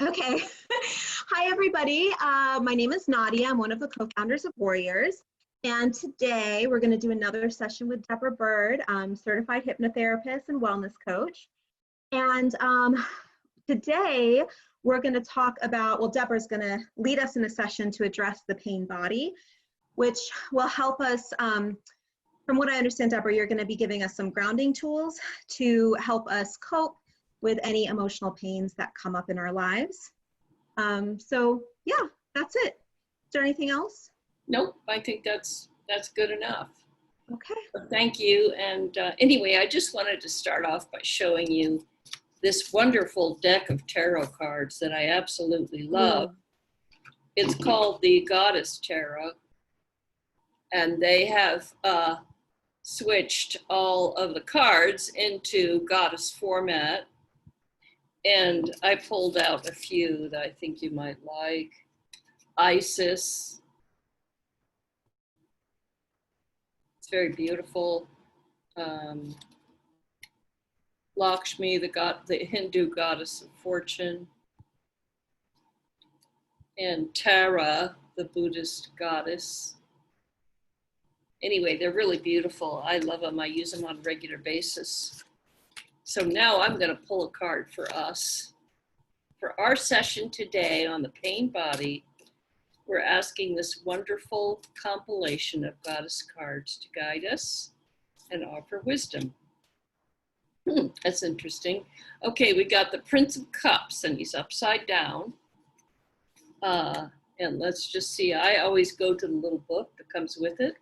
Okay. Hi, everybody. My name is Nadia. I'm one of the co-founders of Warriors. And today we're going to do another session with Deborah Bird, certified hypnotherapist and wellness coach. And today we're going to talk about, well, Deborah's going to lead us in a session to address the pain body, which will help us, from what I understand, Deborah, you're going to be giving us some grounding tools to help us cope with any emotional pains that come up in our lives. So yeah, that's it. Is there anything else? Nope, I think that's good enough. Okay. Well, thank you. And anyway, I just wanted to start off by showing you this wonderful deck of tarot cards that I absolutely love. It's called the Goddess Tarot, and they have switched all of the cards into goddess format. And I pulled out a few that I think you might like. Isis. It's very beautiful. Lakshmi, the Hindu goddess of fortune. And Tara, the Buddhist goddess. Anyway, they're really beautiful. I love them. I use them on a regular basis. So now I'm going to pull a card for us. For our session today on the pain body, we're asking this wonderful compilation of goddess cards to guide us and offer wisdom. That's interesting. Okay, we got the Prince of Cups, and he's upside down. And let's just see, I always go to the little book that comes with it.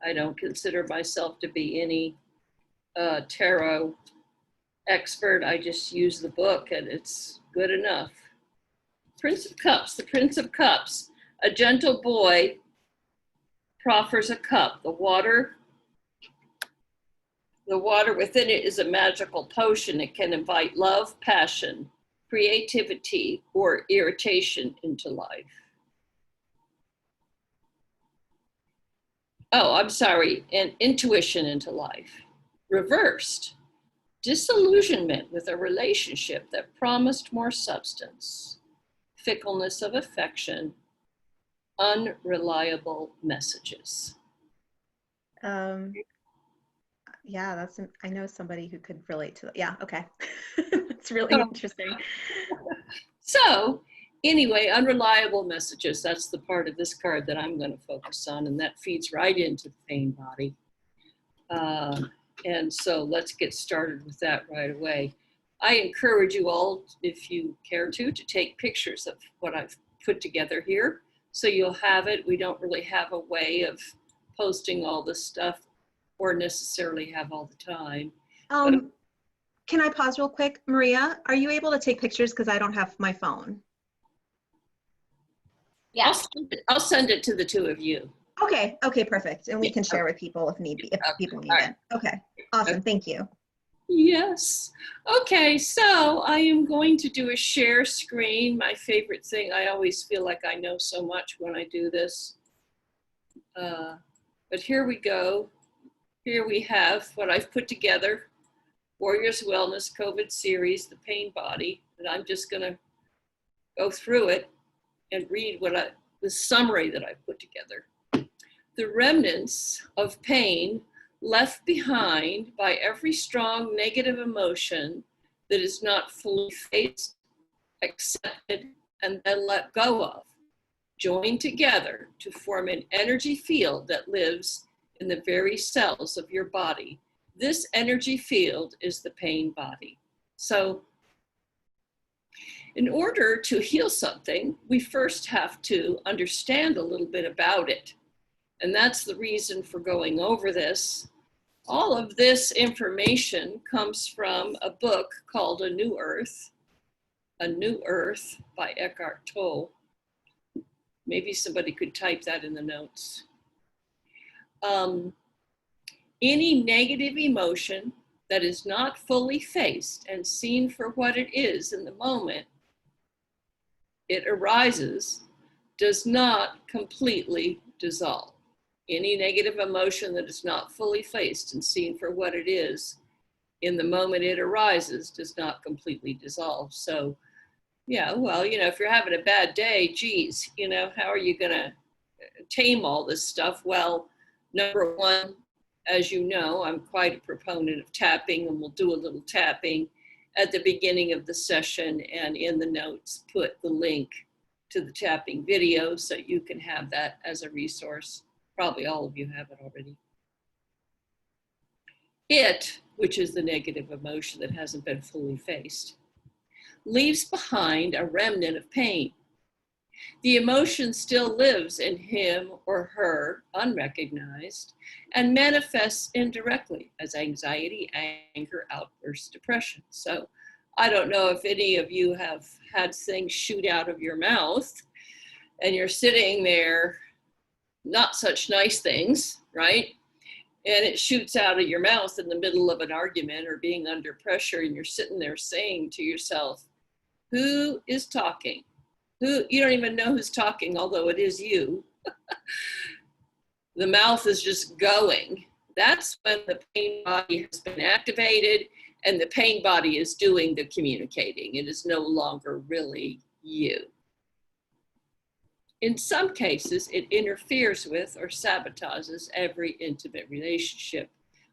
I don't consider myself to be any tarot expert. I just use the book and it's good enough. Prince of Cups, the Prince of Cups. A gentle boy proffers a cup. The water within it is a magical potion. It can invite love, passion, creativity, or irritation into life. Oh, I'm sorry, and intuition into life. Reversed. Disillusionment with a relationship that promised more substance, fickleness of affection, unreliable messages. Yeah, I know somebody who could relate to that. Yeah, okay. It's really interesting. So anyway, unreliable messages, that's the part of this card that I'm going to focus on, and that feeds right into the pain body. And so let's get started with that right away. I encourage you all, if you care to take pictures of what I've put together here. So you'll have it. We don't really have a way of posting all this stuff or necessarily have all the time. Can I pause real quick? Maria, are you able to take pictures? Because I don't have my phone. Yeah. I'll send it to the two of you. Okay, perfect. And we can share with people if need be, if people need it. Okay, awesome, thank you. Yes. Okay, so I am going to do a share screen, my favorite thing. I always feel like I know so much when I do this. But here we go. Here we have what I've put together, Warriors Wellness COVID series, the pain body, and I'm just gonna go through it and read the summary that I put together. The remnants of pain left behind by every strong negative emotion that is not fully faced, accepted, and then let go of, join together to form an energy field that lives in the very cells of your body. This energy field is the pain body. So in order to heal something, we first have to understand a little bit about it. And that's the reason for going over this. All of this information comes from a book called A New Earth by Eckhart Tolle. Maybe somebody could type that in the notes. Any negative emotion that is not fully faced and seen for what it is in the moment it arises does not completely dissolve. Any negative emotion that is not fully faced and seen for what it is in the moment it arises does not completely dissolve. So Yeah, well, if you're having a bad day, geez, how are you going to tame all this stuff? Well, number one, as you know, I'm quite a proponent of tapping, and we'll do a little tapping at the beginning of the session, and in the notes, put the link to the tapping video so you can have that as a resource. Probably all of you have it already. It, which is the negative emotion that hasn't been fully faced, leaves behind a remnant of pain. The emotion still lives in him or her, unrecognized, and manifests indirectly as anxiety, anger, outbursts, depression. So I don't know if any of you have had things shoot out of your mouth and you're sitting there, not such nice things, right? And it shoots out of your mouth in the middle of an argument or being under pressure, and you're sitting there saying to yourself, who is talking? Who, you don't even know who's talking, although it is you. The mouth is just going. That's when the pain body has been activated and the pain body is doing the communicating. It is no longer really you. In some cases, it interferes with or sabotages every intimate relationship.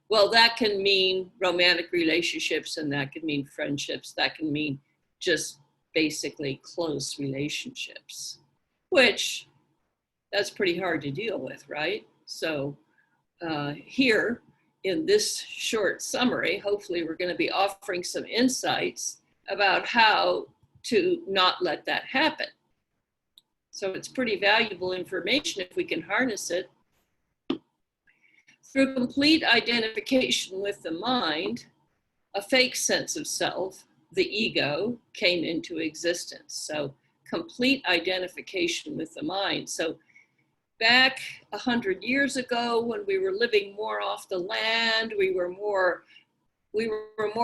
Well, that can mean romantic relationships, and that can mean friendships. That can mean just basically close relationships, which that's pretty hard to deal with, right? So here in this short summary, hopefully we're going to be offering some insights about how to not let that happen. So it's pretty valuable information if we can harness it. Through complete identification with the mind, a fake sense of self, the ego, came into existence. So complete identification with the mind. So back 100 years ago, when we were living more off the land, we were more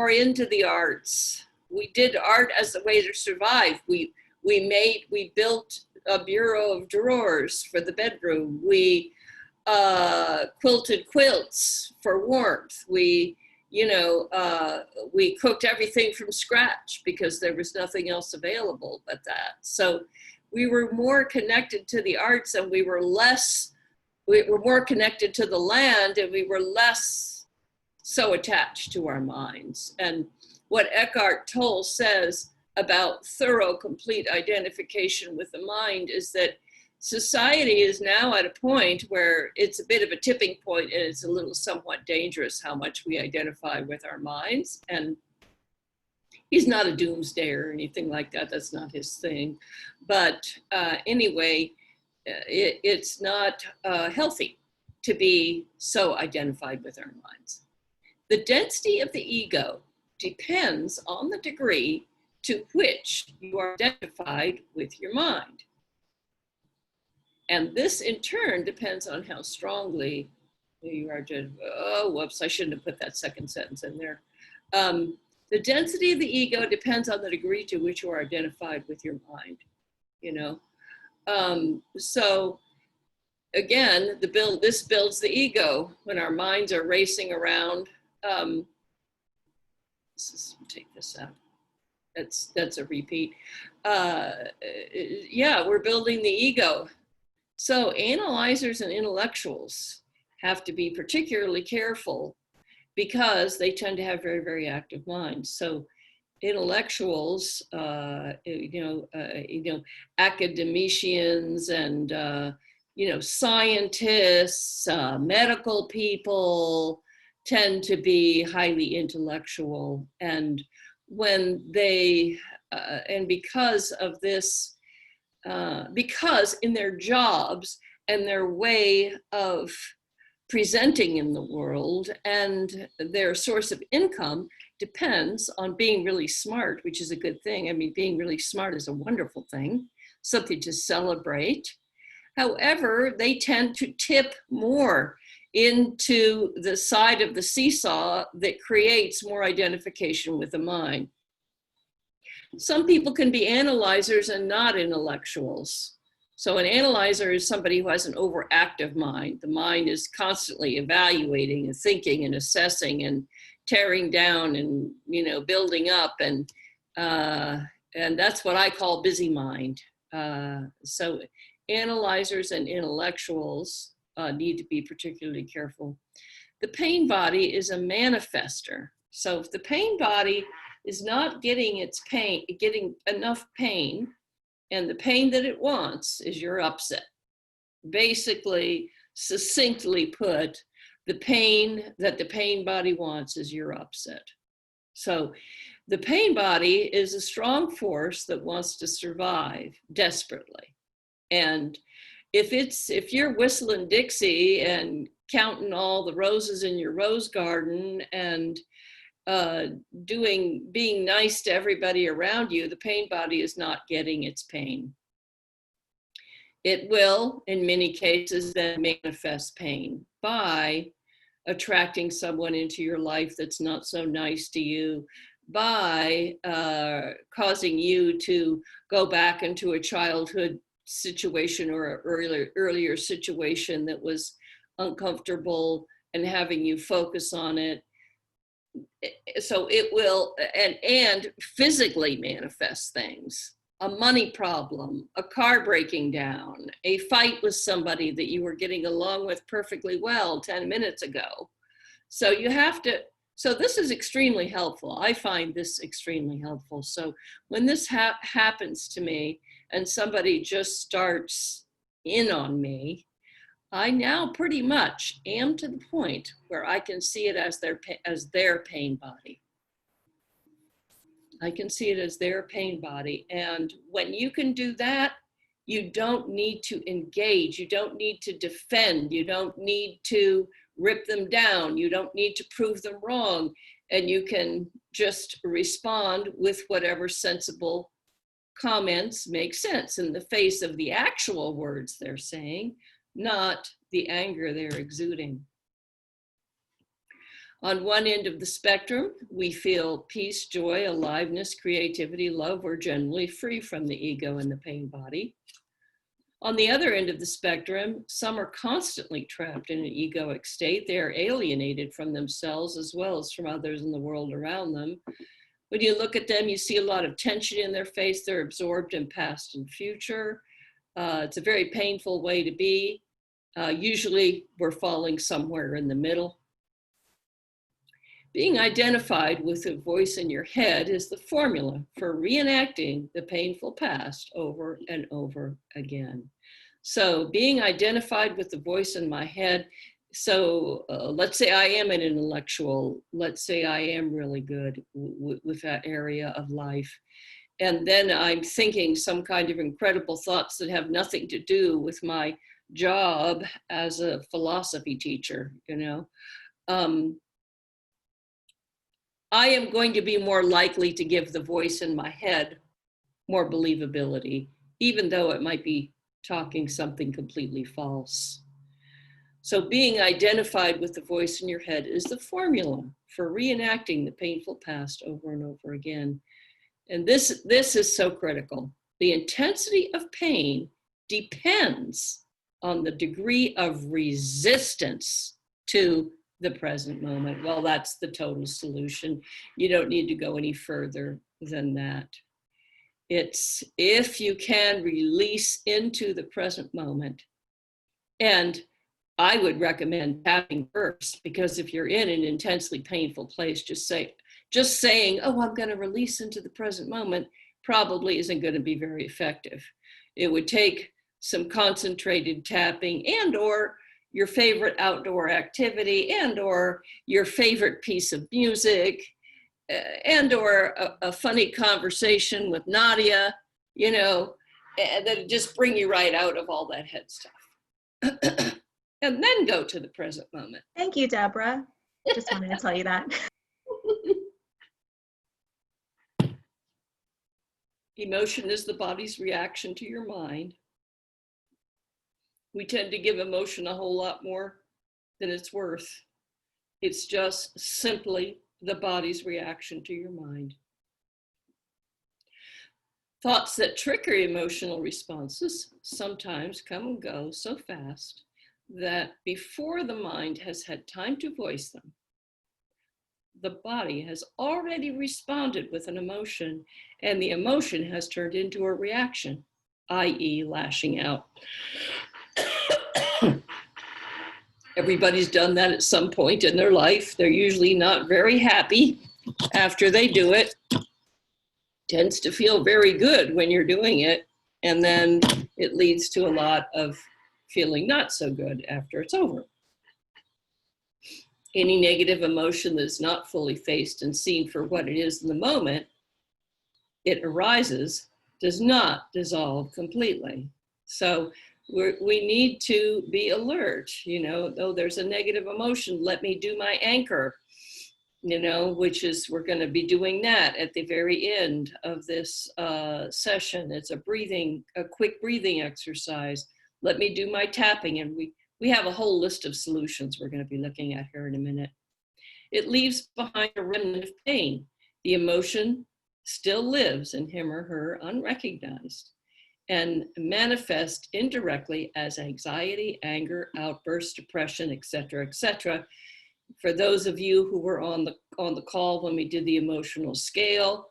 into the arts. We did art as a way to survive. We built a bureau of drawers for the bedroom. We quilted quilts for warmth. We cooked everything from scratch because there was nothing else available but that. So we were more connected to the arts, and we were more connected to the land, and we were less so attached to our minds. And what Eckhart Tolle says about thorough, complete identification with the mind is that society is now at a point where it's a bit of a tipping point, and it's a little somewhat dangerous how much we identify with our minds. And he's not a doomsdayer or anything like that. That's not his thing. But anyway, it's not healthy to be so identified with our minds. The density of the ego depends on the degree to which you are identified with your mind. And this in turn depends on how strongly you are oh, whoops, I shouldn't have put that second sentence in there. The density of the ego depends on the degree to which you are identified with your mind, So again, this builds the ego when our minds are racing around. Take this out. That's a repeat. Yeah, we're building the ego. So analyzers and intellectuals have to be particularly careful because they tend to have very, very active minds. So intellectuals, academicians and, scientists, medical people tend to be highly intellectual. And when they, and because of this, because in their jobs and their way of presenting in the world and their source of income depends on being really smart, which is a good thing. I mean, being really smart is a wonderful thing, something to celebrate. However, they tend to tip more into the side of the seesaw that creates more identification with the mind. Some people can be analyzers and not intellectuals. So an analyzer is somebody who has an overactive mind. The mind is constantly evaluating and thinking and assessing and tearing down and, building up. And And that's what I call busy mind. So analyzers and intellectuals need to be particularly careful. The pain body is a manifester. So if the pain body is not getting enough pain, and the pain that it wants is your upset. Basically, succinctly put, the pain that the pain body wants is your upset. So the pain body is a strong force that wants to survive desperately. And if you're whistling Dixie and counting all the roses in your rose garden and being nice to everybody around you, the pain body is not getting its pain. It will, in many cases, then manifest pain by attracting someone into your life that's not so nice to you, by causing you to go back into a childhood situation or an earlier situation that was uncomfortable and having you focus on it. So it will, and physically manifest things. A money problem, a car breaking down, a fight with somebody that you were getting along with perfectly well 10 minutes ago. So you have to, so this is extremely helpful. I find this extremely helpful. So when this happens to me and somebody just starts in on me, I now pretty much am to the point where I can see it as their pain body. I can see it as their pain body. And when you can do that, you don't need to engage. You don't need to defend. You don't need to rip them down. You don't need to prove them wrong. And you can just respond with whatever sensible comments make sense in the face of the actual words they're saying, not the anger they're exuding. On one end of the spectrum, we feel peace, joy, aliveness, creativity, love. We're generally free from the ego and the pain body. On the other end of the spectrum, some are constantly trapped in an egoic state. They are alienated from themselves as well as from others in the world around them. When you look at them, you see a lot of tension in their face. They're absorbed in past and future. It's a very painful way to be. Usually we're falling somewhere in the middle. Being identified with a voice in your head is the formula for reenacting the painful past over and over again. So being identified with the voice in my head, so let's say I am an intellectual, let's say I am really good with that area of life. And then I'm thinking some kind of incredible thoughts that have nothing to do with my job as a philosophy teacher, you know. I am going to be more likely to give the voice in my head more believability, even though it might be talking something completely false. So being identified with the voice in your head is the formula for reenacting the painful past over and over again. And this is so critical. The intensity of pain depends on the degree of resistance to the present moment. Well, that's the total solution. You don't need to go any further than that. It's if you can release into the present moment. And I would recommend tapping first, because if you're in an intensely painful place, just saying, oh, I'm going to release into the present moment probably isn't going to be very effective. It would take some concentrated tapping and or your favorite outdoor activity and or your favorite piece of music and or a funny conversation with Nadia, you know, that just bring you right out of all that head stuff. And then go to the present moment. Thank you, Deborah. Just wanted to tell you that. Emotion is the body's reaction to your mind. We tend to give emotion a whole lot more than it's worth. It's just simply the body's reaction to your mind. Thoughts that trigger emotional responses sometimes come and go so fast that before the mind has had time to voice them, The body has already responded with an emotion, and the emotion has turned into a reaction, i.e. lashing out. Everybody's done that at some point in their life. They're usually not very happy after they do it. Tends to feel very good when you're doing it, and then it leads to a lot of feeling not so good after it's over. Any negative emotion that's not fully faced and seen for what it is in the moment it arises does not dissolve completely. So we need to be alert, though there's a negative emotion, let me do my anchor, which is, we're going to be doing that at the very end of this session. It's a quick breathing exercise. Let me do my tapping, and we have a whole list of solutions we're going to be looking at here in a minute. It leaves behind a remnant of pain. The emotion still lives in him or her unrecognized and manifest indirectly as anxiety, anger, outbursts, depression, etc., etc. For those of you who were on the call when we did the emotional scale,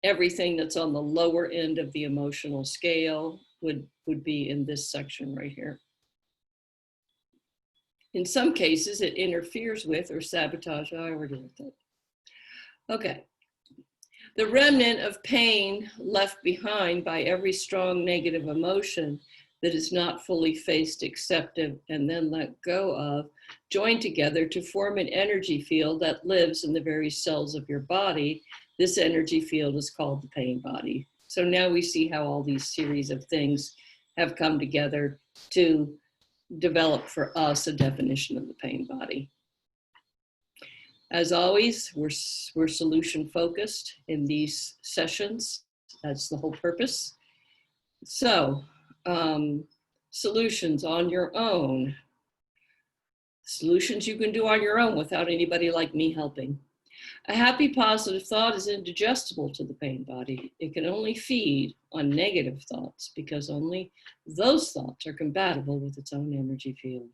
everything that's on the lower end of the emotional scale would be in this section right here. In some cases, it interferes with or sabotages. I already looked at it. Okay. The remnant of pain left behind by every strong negative emotion that is not fully faced, accepted, and then let go of, join together to form an energy field that lives in the very cells of your body. This energy field is called the pain body. So now we see how all these series of things have come together to develop for us a definition of the pain body. As always, we're solution focused in these sessions. That's the whole purpose. So, solutions on your own. Solutions you can do on your own without anybody like me helping. A happy, positive thought is indigestible to the pain body. It can only feed on negative thoughts because only those thoughts are compatible with its own energy field.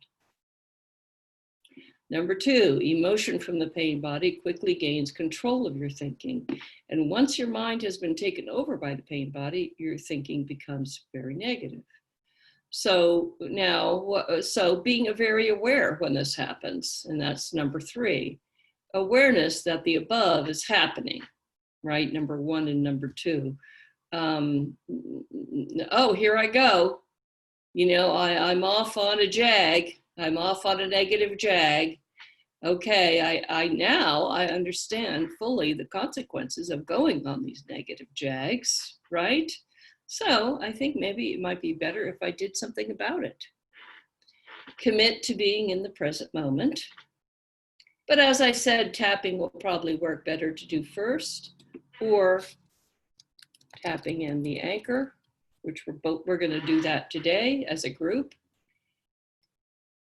Number 2, emotion from the pain body quickly gains control of your thinking. And once your mind has been taken over by the pain body, your thinking becomes very negative. So now, being very aware when this happens, and that's number 3. Awareness that the above is happening, right? Number 1 and number 2. Oh, here I go. I'm off on a jag. I'm off on a negative jag. Okay, I understand fully the consequences of going on these negative jags, right? So I think maybe it might be better if I did something about it. Commit to being in the present moment. But as I said, tapping will probably work better to do first, or tapping in the anchor, which we're going to do that today as a group.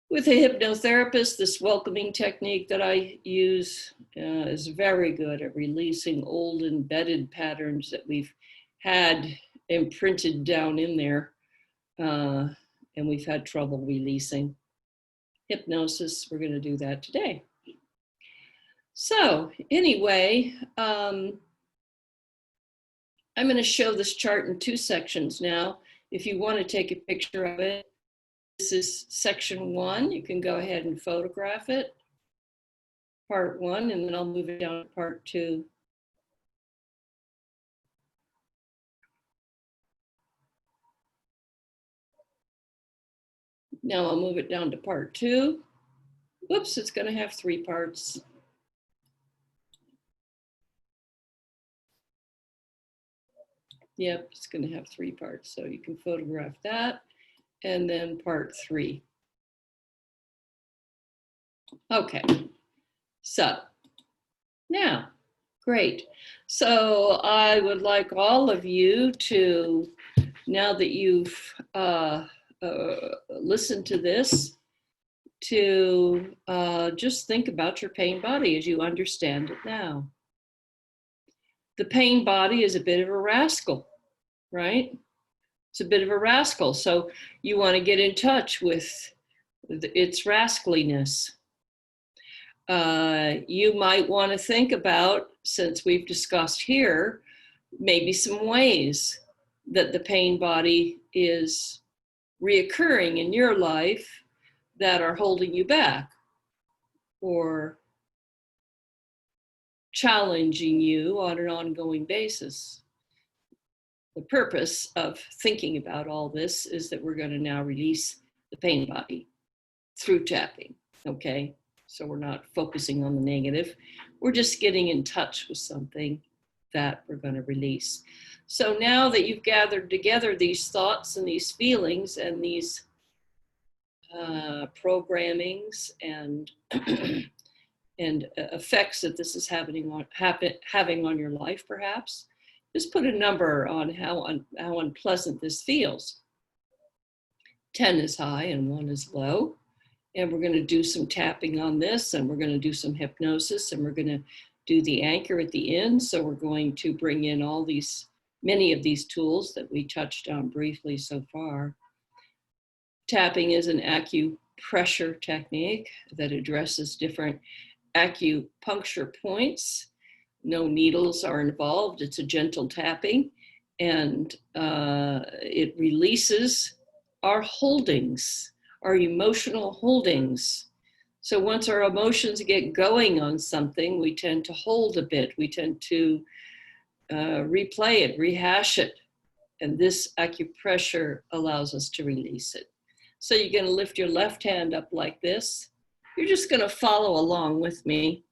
With a hypnotherapist, this welcoming technique that I use is very good at releasing old embedded patterns that we've had imprinted down in there, and we've had trouble releasing. Hypnosis, we're going to do that today. So anyway, I'm going to show this chart in 2 sections now. If you want to take a picture of it, this is section 1. You can go ahead and photograph it, part 1, and then I'll move it down to part 2. Now I'll move it down to part 2. Whoops, it's going to have 3 parts. Yep, it's going to have 3 parts. So you can photograph that, and then part 3. Okay, so now, great. So I would like all of you to, now that you've listened to this, to just think about your pain body as you understand it now. The pain body is a bit of a rascal, right? It's a bit of a rascal. So you want to get in touch with its rascaliness. You might want to think about, since we've discussed here, maybe some ways that the pain body is reoccurring in your life that are holding you back or challenging you on an ongoing basis. The purpose of thinking about all this is that we're going to now release the pain body through tapping, okay? So we're not focusing on the negative. We're just getting in touch with something that we're going to release. So now that you've gathered together these thoughts and these feelings and these programmings and and effects that this is having on your life, perhaps, just put a number on how unpleasant this feels. 10 is high and 1 is low. And we're going to do some tapping on this, and we're going to do some hypnosis, and we're going to do the anchor at the end. So we're going to bring in many of these tools that we touched on briefly so far. Tapping is an acupressure technique that addresses different acupuncture points. No needles are involved. It's a gentle tapping, and it releases our holdings, our emotional holdings. So once our emotions get going on something, we tend to hold a bit. We tend to replay it, rehash it. And this acupressure allows us to release it. So you're going to lift your left hand up like this. You're just going to follow along with me.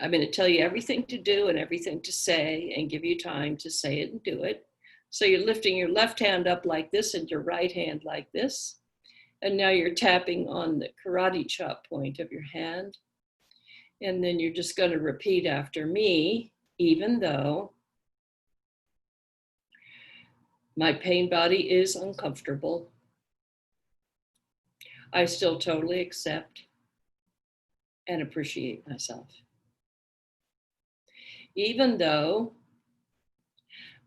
I'm going to tell you everything to do and everything to say and give you time to say it and do it. So you're lifting your left hand up like this and your right hand like this. And now you're tapping on the karate chop point of your hand. And then you're just going to repeat after me, even though my pain body is uncomfortable, I still totally accept and appreciate myself. Even though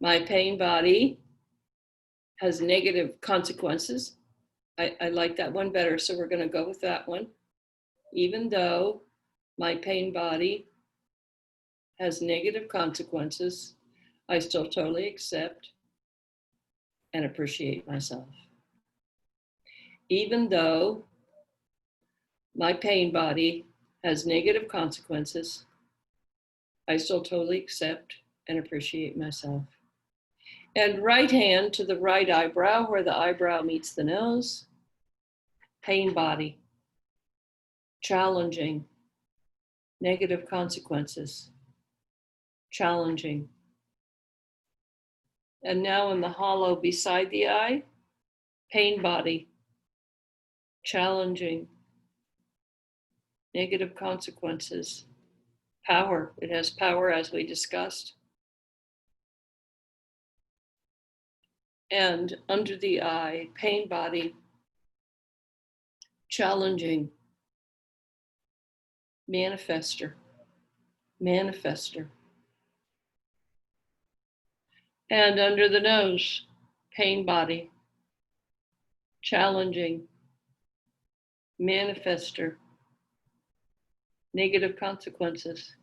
my pain body has negative consequences, I like that one better, so we're going to go with that one. Even though my pain body has negative consequences, I still totally accept and appreciate myself. Even though my pain body has negative consequences, I still totally accept and appreciate myself. And right hand to the right eyebrow, where the eyebrow meets the nose. Pain body, challenging, negative consequences, challenging. And now in the hollow beside the eye, pain body, challenging, negative consequences, power. It has power, as we discussed. And under the eye, pain body, challenging, manifester. And under the nose, pain body, challenging, manifester, negative consequences.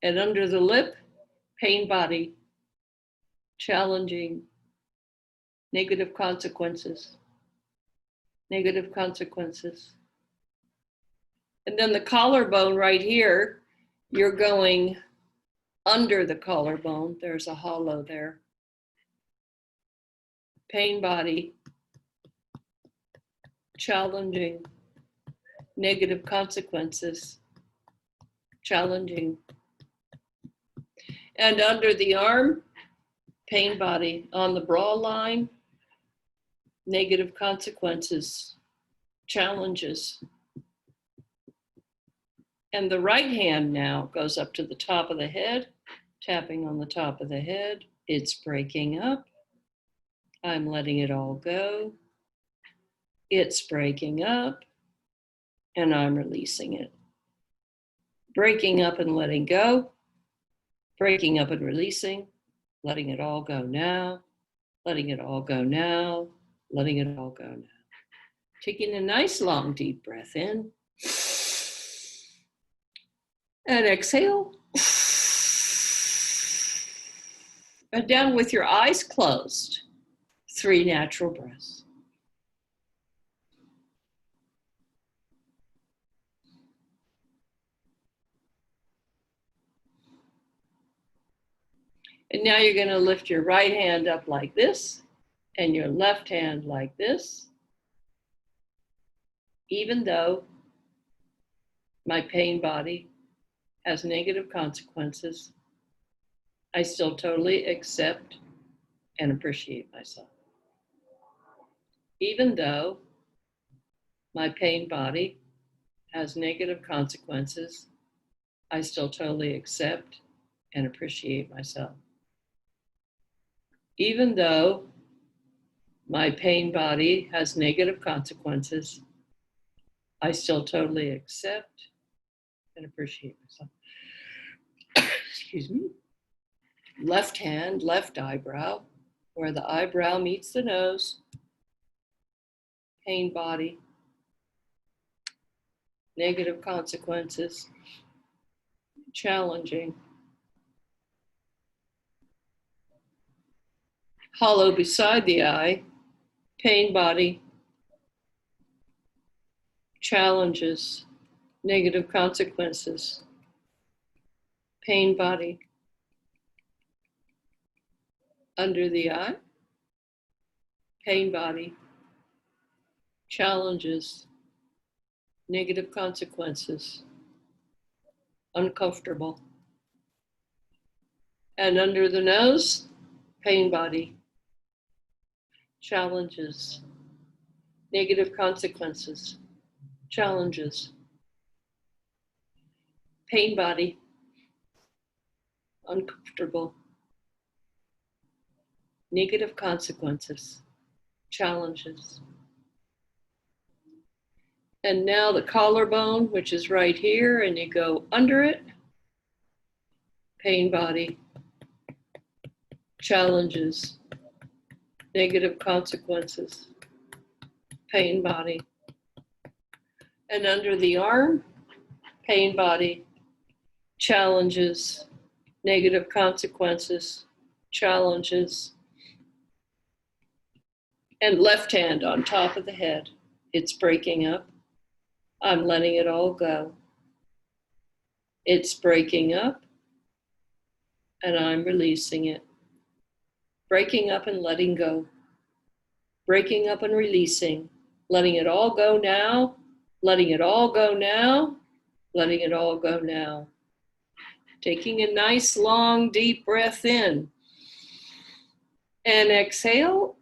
And under the lip, pain body, challenging, negative consequences. And then the collarbone right here, you're going under the collarbone. There's a hollow there. Pain body, challenging, negative consequences, challenging. And under the arm, pain body. On the bra line, negative consequences, challenges. And the right hand now goes up to the top of the head, tapping on the top of the head. It's breaking up. I'm letting it all go. It's breaking up, and I'm releasing it. Breaking up and letting go. Breaking up and releasing. Letting it all go now. Letting it all go now. Letting it all go now. Taking a nice long deep breath in. And exhale. And down with your eyes closed. 3 natural breaths. And now you're going to lift your right hand up like this and your left hand like this. Even though my pain body has negative consequences, I still totally accept and appreciate myself. Even though my pain body has negative consequences, I still totally accept and appreciate myself. Even though my pain body has negative consequences, I still totally accept and appreciate myself. Excuse me. Left hand, left eyebrow, where the eyebrow meets the nose. Pain body, negative consequences, challenging. Hollow beside the eye, pain body, challenges, negative consequences, pain body. Under the eye, pain body, challenges, negative consequences, uncomfortable. And under the nose, pain body, challenges, negative consequences, challenges, pain body, uncomfortable, negative consequences, challenges. And now the collarbone, which is right here, and you go under it, pain body, challenges, negative consequences, pain body. And under the arm, pain body, challenges, negative consequences, challenges. And left hand on top of the head. It's breaking up. I'm letting it all go. It's breaking up, and I'm releasing it. Breaking up and letting go. Breaking up and releasing. Letting it all go now. Letting it all go now. Letting it all go now. Taking a nice, long, deep breath in. And exhale.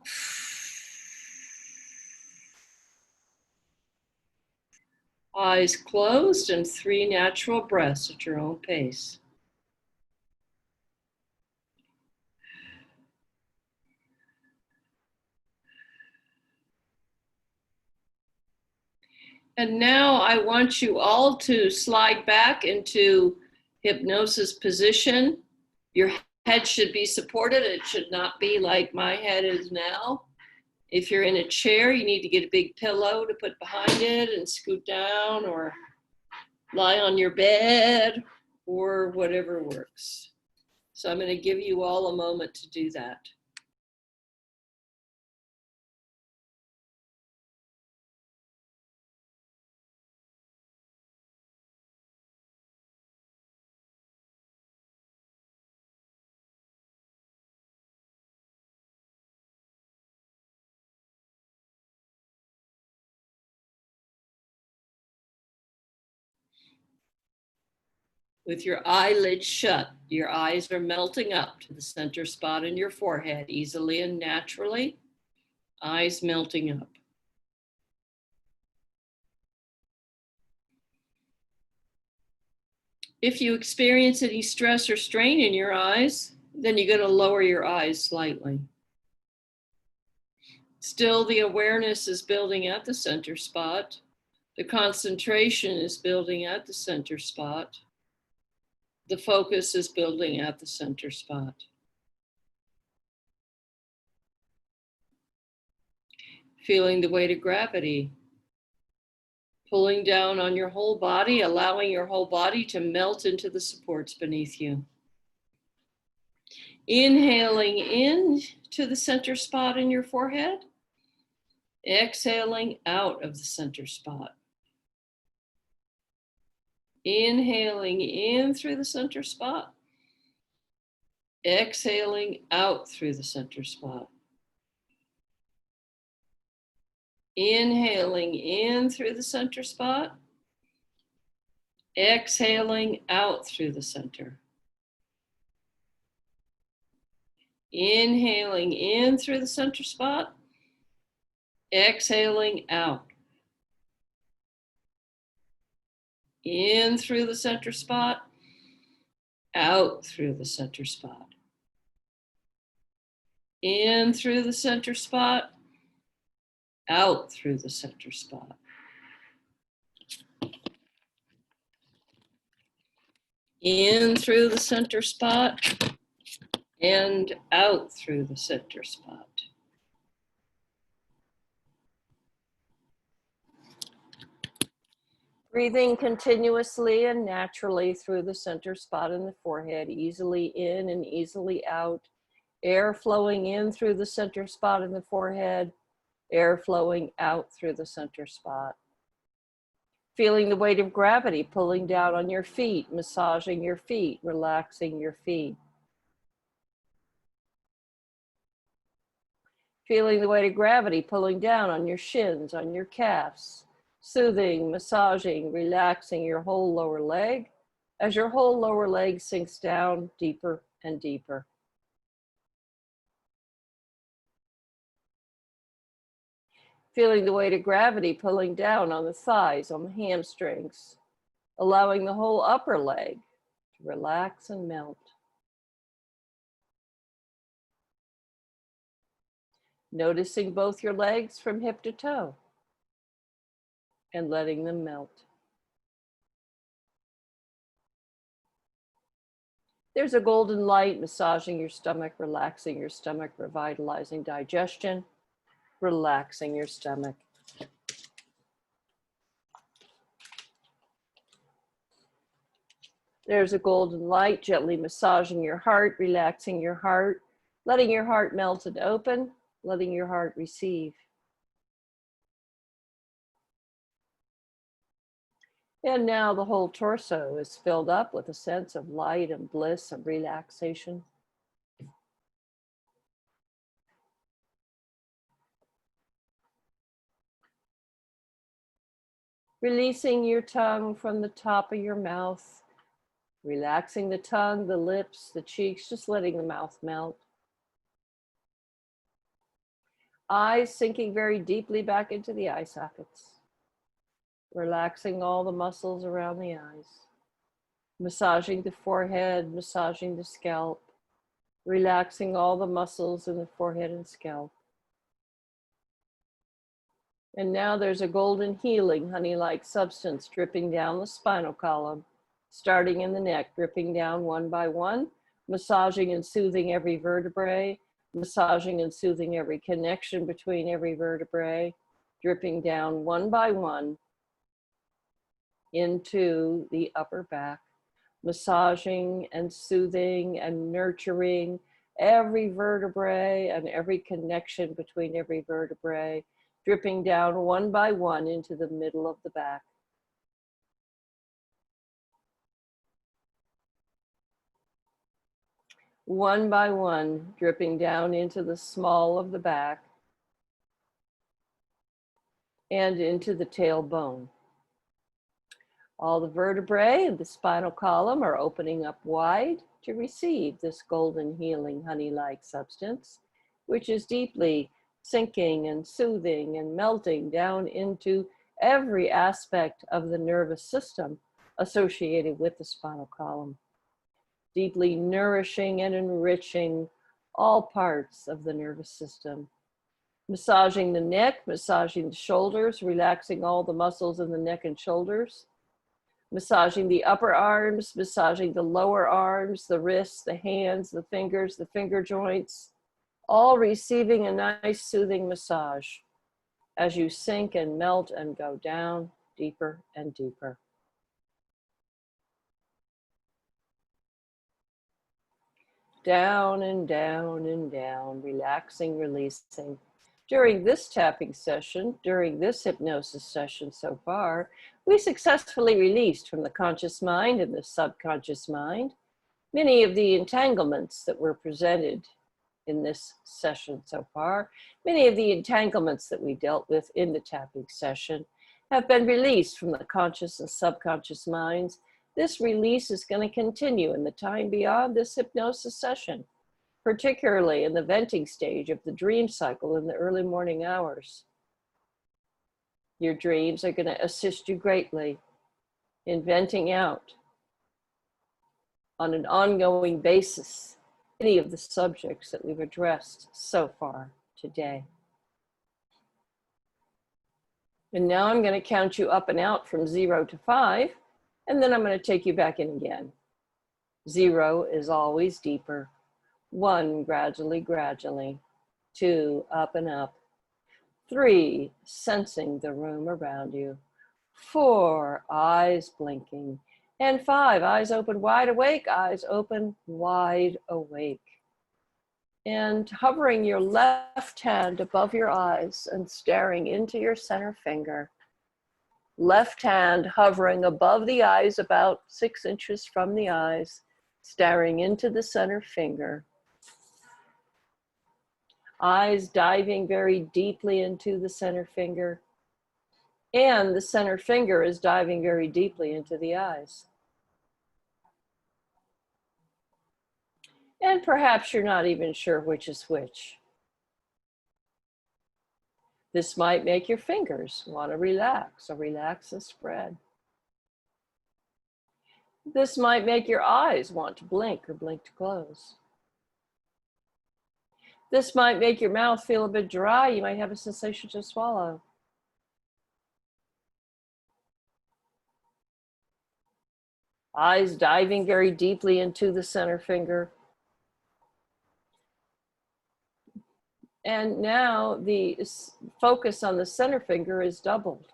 Eyes closed and 3 natural breaths at your own pace. And now I want you all to slide back into hypnosis position. Your head should be supported. It should not be like my head is now. If you're in a chair, you need to get a big pillow to put behind it and scoot down, or lie on your bed, or whatever works. So I'm going to give you all a moment to do that. With your eyelids shut, your eyes are melting up to the center spot in your forehead, easily and naturally. Eyes melting up. If you experience any stress or strain in your eyes, then you're going to lower your eyes slightly. Still, the awareness is building at the center spot. The concentration is building at the center spot. The focus is building at the center spot. Feeling the weight of gravity. Pulling down on your whole body, allowing your whole body to melt into the supports beneath you. Inhaling in to the center spot in your forehead. Exhaling out of the center spot. Inhaling in through the center spot. Exhaling out through the center spot. Inhaling in through the center spot. Exhaling out through the center. Inhaling in through the center spot. Exhaling out. In through the center spot. Out through the center spot. In through the center spot. Out through the center spot. In through the center spot and out through the center spot. Breathing continuously and naturally through the center spot in the forehead, easily in and easily out. Air flowing in through the center spot in the forehead, air flowing out through the center spot. Feeling the weight of gravity pulling down on your feet, massaging your feet, relaxing your feet. Feeling the weight of gravity pulling down on your shins, on your calves, soothing, massaging, relaxing your whole lower leg as your whole lower leg sinks down deeper and deeper. Feeling the weight of gravity pulling down on the thighs, on the hamstrings, allowing the whole upper leg to relax and melt. Noticing both your legs from hip to toe and letting them melt. There's a golden light massaging your stomach, relaxing your stomach, revitalizing digestion, relaxing your stomach. There's a golden light gently massaging your heart, relaxing your heart, letting your heart melt and open, letting your heart receive. And now the whole torso is filled up with a sense of light and bliss and relaxation. Releasing your tongue from the top of your mouth, relaxing the tongue, the lips, the cheeks, just letting the mouth melt. Eyes sinking very deeply back into the eye sockets. Relaxing all the muscles around the eyes. Massaging the forehead, massaging the scalp. Relaxing all the muscles in the forehead and scalp. And now there's a golden healing honey-like substance dripping down the spinal column, starting in the neck, dripping down one by one, massaging and soothing every vertebrae, massaging and soothing every connection between every vertebrae, dripping down one by one into the upper back, massaging and soothing and nurturing every vertebrae and every connection between every vertebrae, dripping down one by one into the middle of the back. One by one, dripping down into the small of the back and into the tailbone. All the vertebrae of the spinal column are opening up wide to receive this golden healing honey-like substance, which is deeply sinking and soothing and melting down into every aspect of the nervous system associated with the spinal column, deeply nourishing and enriching all parts of the nervous system. Massaging the neck, massaging the shoulders, relaxing all the muscles in the neck and shoulders, massaging the upper arms, massaging the lower arms, the wrists, the hands, the fingers, the finger joints, all receiving a nice soothing massage as you sink and melt and go down deeper and deeper. Down and down and down, relaxing, releasing. During this tapping session, during this hypnosis session so far, we successfully released from the conscious mind and the subconscious mind many of the entanglements that were presented in this session so far. Many of the entanglements that we dealt with in the tapping session have been released from the conscious and subconscious minds. This release is going to continue in the time beyond this hypnosis session, particularly in the venting stage of the dream cycle in the early morning hours. Your dreams are going to assist you greatly in venting out on an ongoing basis any of the subjects that we've addressed so far today. And now I'm going to count you up and out from 0 to 5, and then I'm going to take you back in again. 0 is always deeper. 1, gradually, gradually. 2, up and up. 3, sensing the room around you. 4, eyes blinking. And 5, eyes open wide awake, eyes open wide awake. And hovering your left hand above your eyes and staring into your center finger. Left hand hovering above the eyes, about 6 inches from the eyes, staring into the center finger. Eyes diving very deeply into the center finger. And the center finger is diving very deeply into the eyes. And perhaps you're not even sure which is which. This might make your fingers want to relax or relax and spread. This might make your eyes want to blink or blink to close. This might make your mouth feel a bit dry. You might have a sensation to swallow. Eyes diving very deeply into the center finger. And now the focus on the center finger is doubled.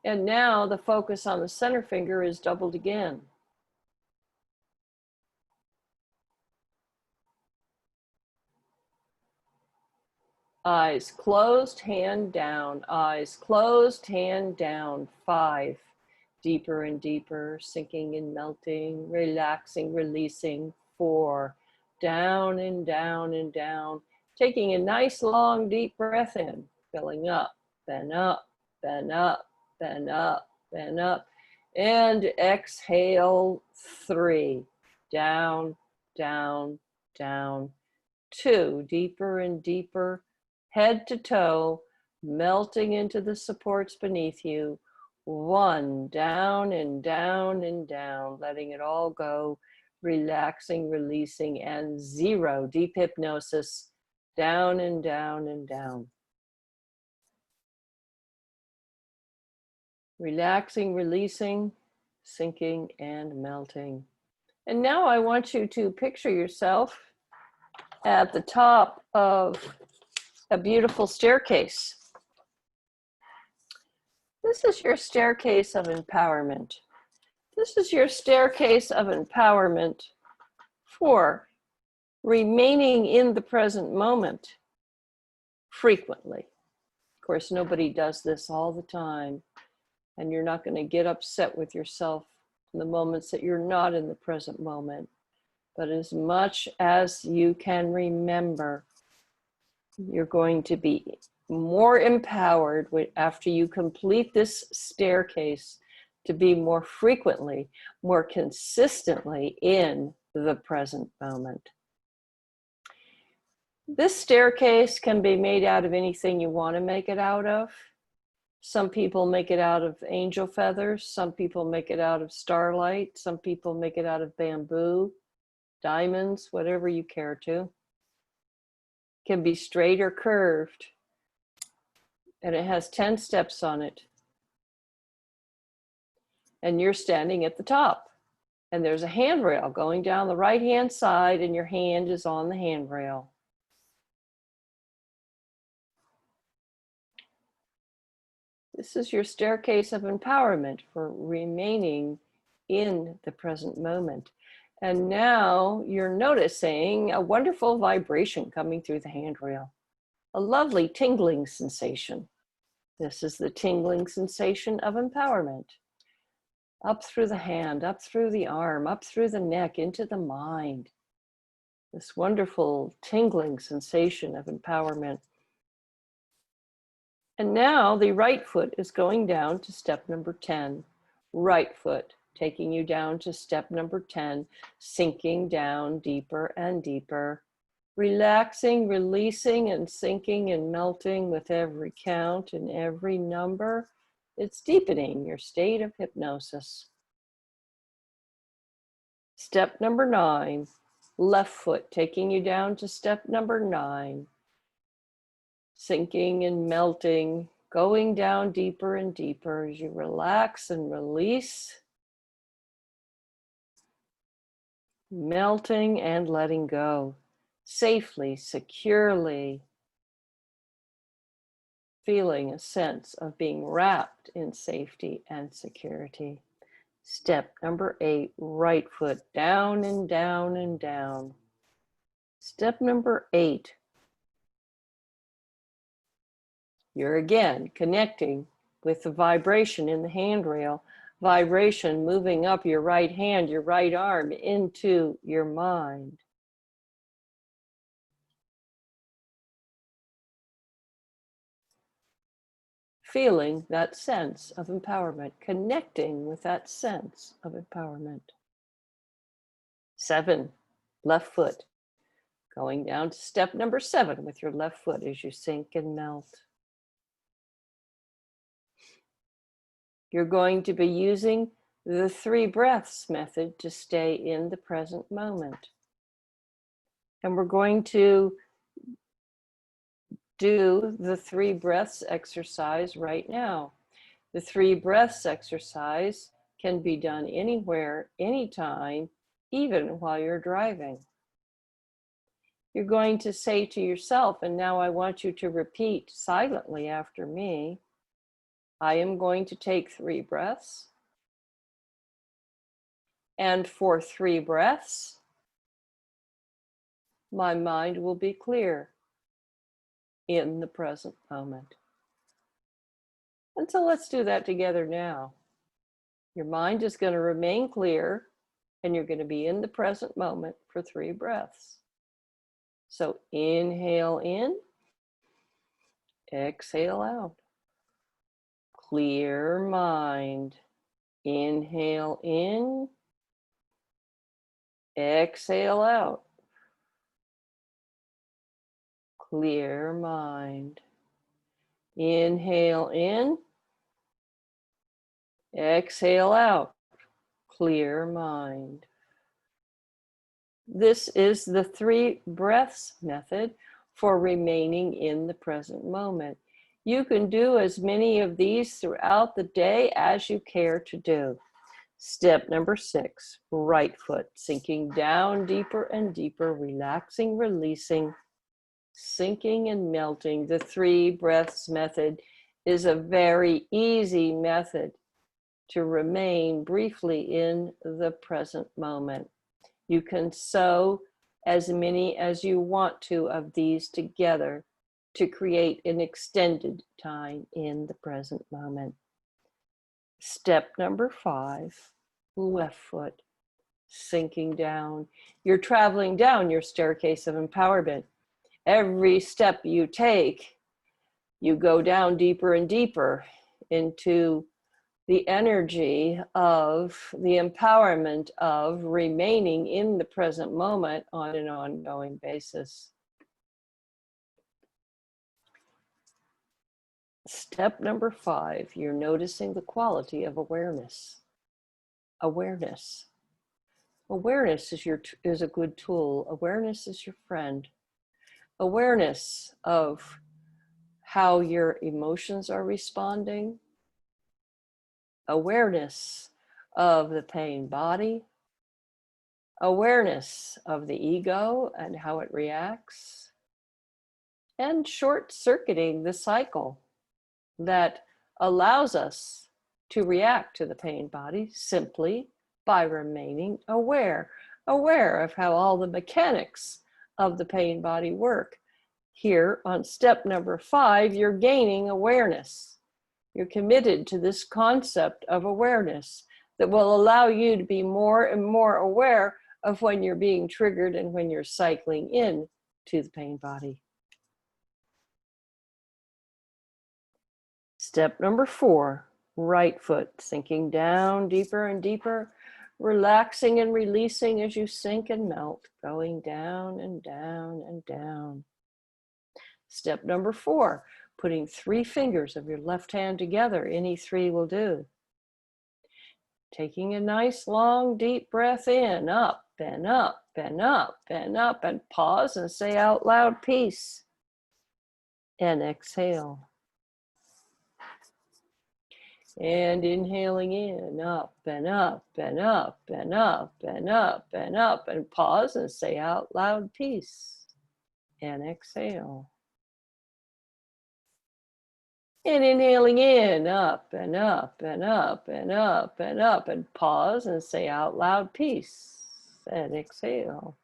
And now the focus on the center finger is doubled again. Eyes closed, hand down. Eyes closed, hand down. 5. Deeper and deeper, sinking and melting, relaxing, releasing. 4. Down and down and down. Taking a nice long deep breath in, filling up, then up, then up, then up, then up. And exhale, 3. Down, down, down. 2. Deeper and deeper, head to toe, melting into the supports beneath you. 1. Down and down and down, letting it all go. Relaxing, releasing, and 0, deep hypnosis, down and down and down. Relaxing, releasing, sinking, and melting. And now I want you to picture yourself at the top of a beautiful staircase. This is your staircase of empowerment. This is your staircase of empowerment for remaining in the present moment frequently. Of course, nobody does this all the time, and you're not going to get upset with yourself in the moments that you're not in the present moment. But as much as you can remember, you're going to be more empowered after you complete this staircase to be more frequently, more consistently in the present moment. This staircase can be made out of anything you want to make it out of. Some people make it out of angel feathers. Some people make it out of starlight. Some people make it out of bamboo, diamonds, whatever you care to. It can be straight or curved. And it has 10 steps on it. And you're standing at the top. And there's a handrail going down the right-hand side, and your hand is on the handrail. The This is your staircase of empowerment for remaining in the present moment. And now you're noticing a wonderful vibration coming through the handrail, a lovely tingling sensation. This is the tingling sensation of empowerment. Up through the hand, up through the arm, up through the neck, into the mind. This wonderful tingling sensation of empowerment. And now the right foot is going down to step number 10. Right foot taking you down to step number 10, sinking down deeper and deeper, relaxing, releasing, and sinking and melting with every count and every number. It's deepening your state of hypnosis. Step number 9, left foot taking you down to step number 9, sinking and melting, going down deeper and deeper as you relax and release, melting and letting go, safely, securely, feeling a sense of being wrapped in safety and security. Step number 8, right foot down and down and down. Step number 8, you're again connecting with the vibration in the handrail, vibration moving up your right hand, your right arm into your mind. Feeling that sense of empowerment, connecting with that sense of empowerment. 7, left foot, going down to step number 7 with your left foot as you sink and melt. You're going to be using the 3 breaths method to stay in the present moment. And we're going to do the 3 breaths exercise right now. The 3 breaths exercise can be done anywhere, anytime, even while you're driving. You're going to say to yourself, and now I want you to repeat silently after me, I am going to take 3 breaths. And for 3 breaths, my mind will be clear in the present moment. And so let's do that together now. Your mind is going to remain clear, and you're going to be in the present moment for 3 breaths. So inhale in, exhale out. Clear mind. Inhale in, exhale out. Clear mind. Inhale in, exhale out. Clear mind. This is the 3 breaths method for remaining in the present moment. You can do as many of these throughout the day as you care to do. Step number 6, right foot, sinking down deeper and deeper, relaxing, releasing, sinking and melting. The 3 breaths method is a very easy method to remain briefly in the present moment. You can sew as many as you want to of these together to create an extended time in the present moment. Step number 5, left foot, sinking down. You're traveling down your staircase of empowerment. Every step you take, you go down deeper and deeper into the energy of the empowerment of remaining in the present moment on an ongoing basis. Step number 5, you're noticing the quality of awareness. Awareness. Awareness is a good tool. Awareness is your friend. Awareness of how your emotions are responding. Awareness of the pain body. Awareness of the ego and how it reacts. And short-circuiting the cycle that allows us to react to the pain body simply by remaining aware of how all the mechanics of the pain body work. Here on step number 5, you're gaining awareness. You're committed to this concept of awareness that will allow you to be more and more aware of when you're being triggered and when you're cycling in to the pain body. Step number 4, right foot sinking down deeper and deeper, relaxing and releasing as you sink and melt, going down and down and down. Step number 4, putting 3 fingers of your left hand together. Any 3 will do. Taking a nice long deep breath in, up and up and up and up, and pause and say out loud, peace. And exhale. And inhaling in, up and up and up and up and up and up, and pause and say out loud, peace. And exhale. And inhaling in, up and up and up and up and up, and pause and say out loud, peace. And exhale.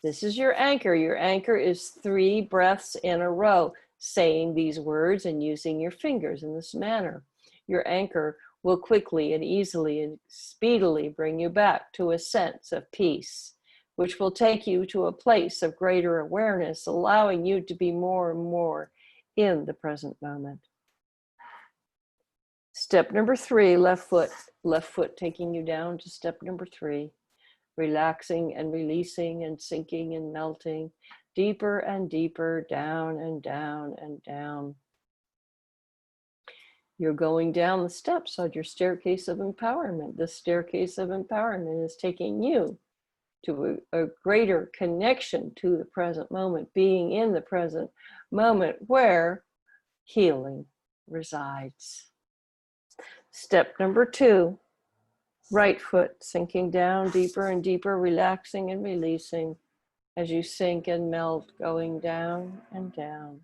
This is your anchor. Your anchor is 3 breaths in a row, saying these words and using your fingers in this manner. Your anchor will quickly and easily and speedily bring you back to a sense of peace, which will take you to a place of greater awareness, allowing you to be more and more in the present moment. Step number 3, left foot taking you down to step number 3, relaxing and releasing and sinking and melting deeper and deeper, down and down and down. You're going down the steps on your staircase of empowerment. The staircase of empowerment is taking you to a greater connection to the present moment, being in the present moment where healing resides. Step number 2, right foot sinking down deeper and deeper, relaxing and releasing as you sink and melt, going down and down,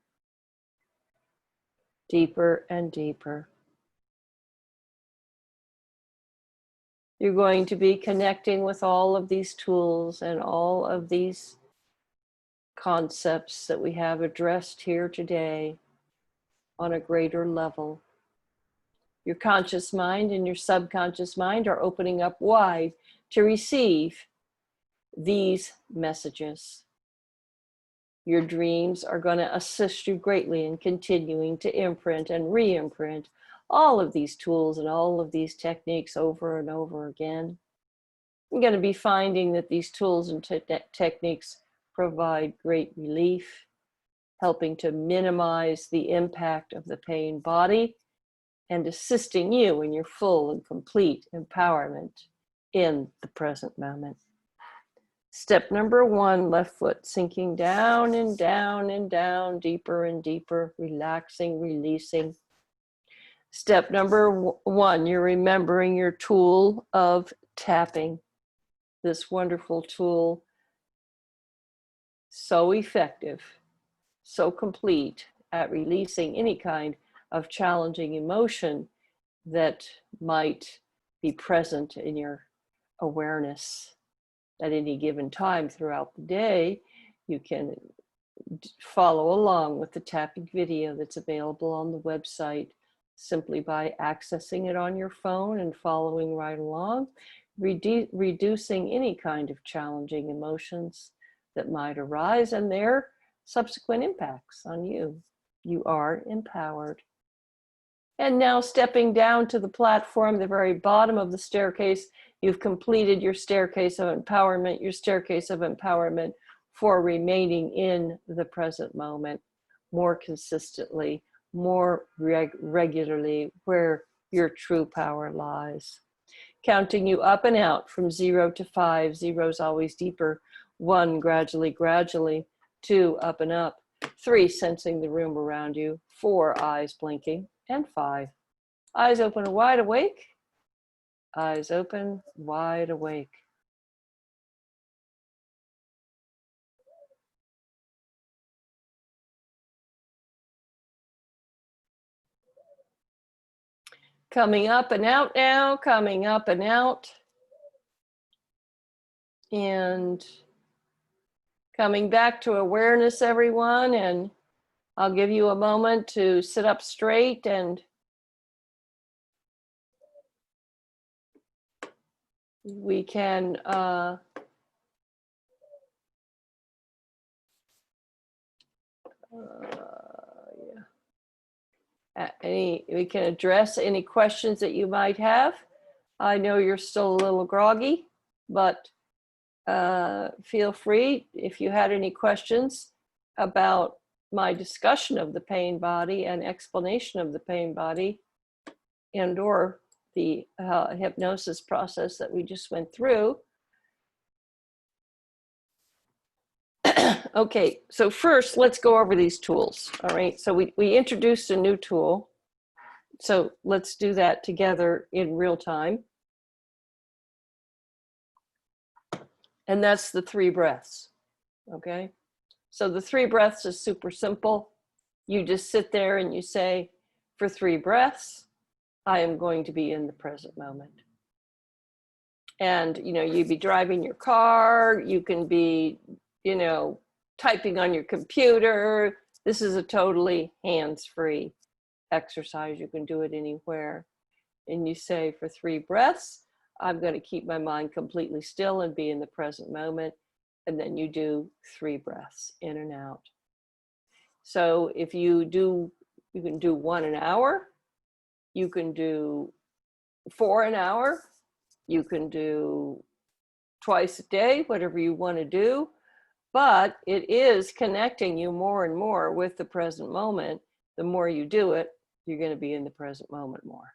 deeper and deeper. You're going to be connecting with all of these tools and all of these concepts that we have addressed here today on a greater level. Your conscious mind and your subconscious mind are opening up wide to receive these messages. Your dreams are going to assist you greatly in continuing to imprint and re-imprint all of these tools and all of these techniques over and over again. You're going to be finding that these tools and techniques provide great relief, helping to minimize the impact of the pain body and assisting you in your full and complete empowerment in the present moment. Step number 1, left foot sinking down and down and down, deeper and deeper, relaxing, releasing. Step number 1, you're remembering your tool of tapping. This wonderful tool, so effective, so complete at releasing any kind of challenging emotion that might be present in your awareness at any given time throughout the day. You can follow along with the tapping video that's available on the website simply by accessing it on your phone and following right along, reducing any kind of challenging emotions that might arise and their subsequent impacts on you. You are empowered. And now stepping down to the platform, the very bottom of the staircase, you've completed your staircase of empowerment for remaining in the present moment more consistently, more regularly, where your true power lies. Counting you up and out from 0 to 5, 0 is always deeper, 1 gradually, 2 up and up, 3 sensing the room around you, 4 eyes blinking, and 5 eyes open and wide awake, eyes open, wide awake. Coming up and out now, coming up and out. And coming back to awareness, everyone. And I'll give you a moment to sit up straight, and we can we can address any questions that you might have. I know you're still a little groggy, but feel free if you had any questions about my discussion of the pain body and explanation of the pain body, and or the hypnosis process that we just went through. Okay, so first let's go over these tools. All right, so we introduced a new tool. So let's do that together in real time. And that's the 3 breaths, okay? So the 3 breaths is super simple. You just sit there and you say, for 3 breaths, I am going to be in the present moment. And, you know, you'd be driving your car, you can be, you know, typing on your computer. This is a totally hands-free exercise. You can do it anywhere. And you say, for 3 breaths, I'm going to keep my mind completely still and be in the present moment. And then you do 3 breaths in and out. So if you can do 1 an hour, you can do 4 an hour, you can do twice a day, whatever you want to do. But it is connecting you more and more with the present moment. The more you do it, you're going to be in the present moment more.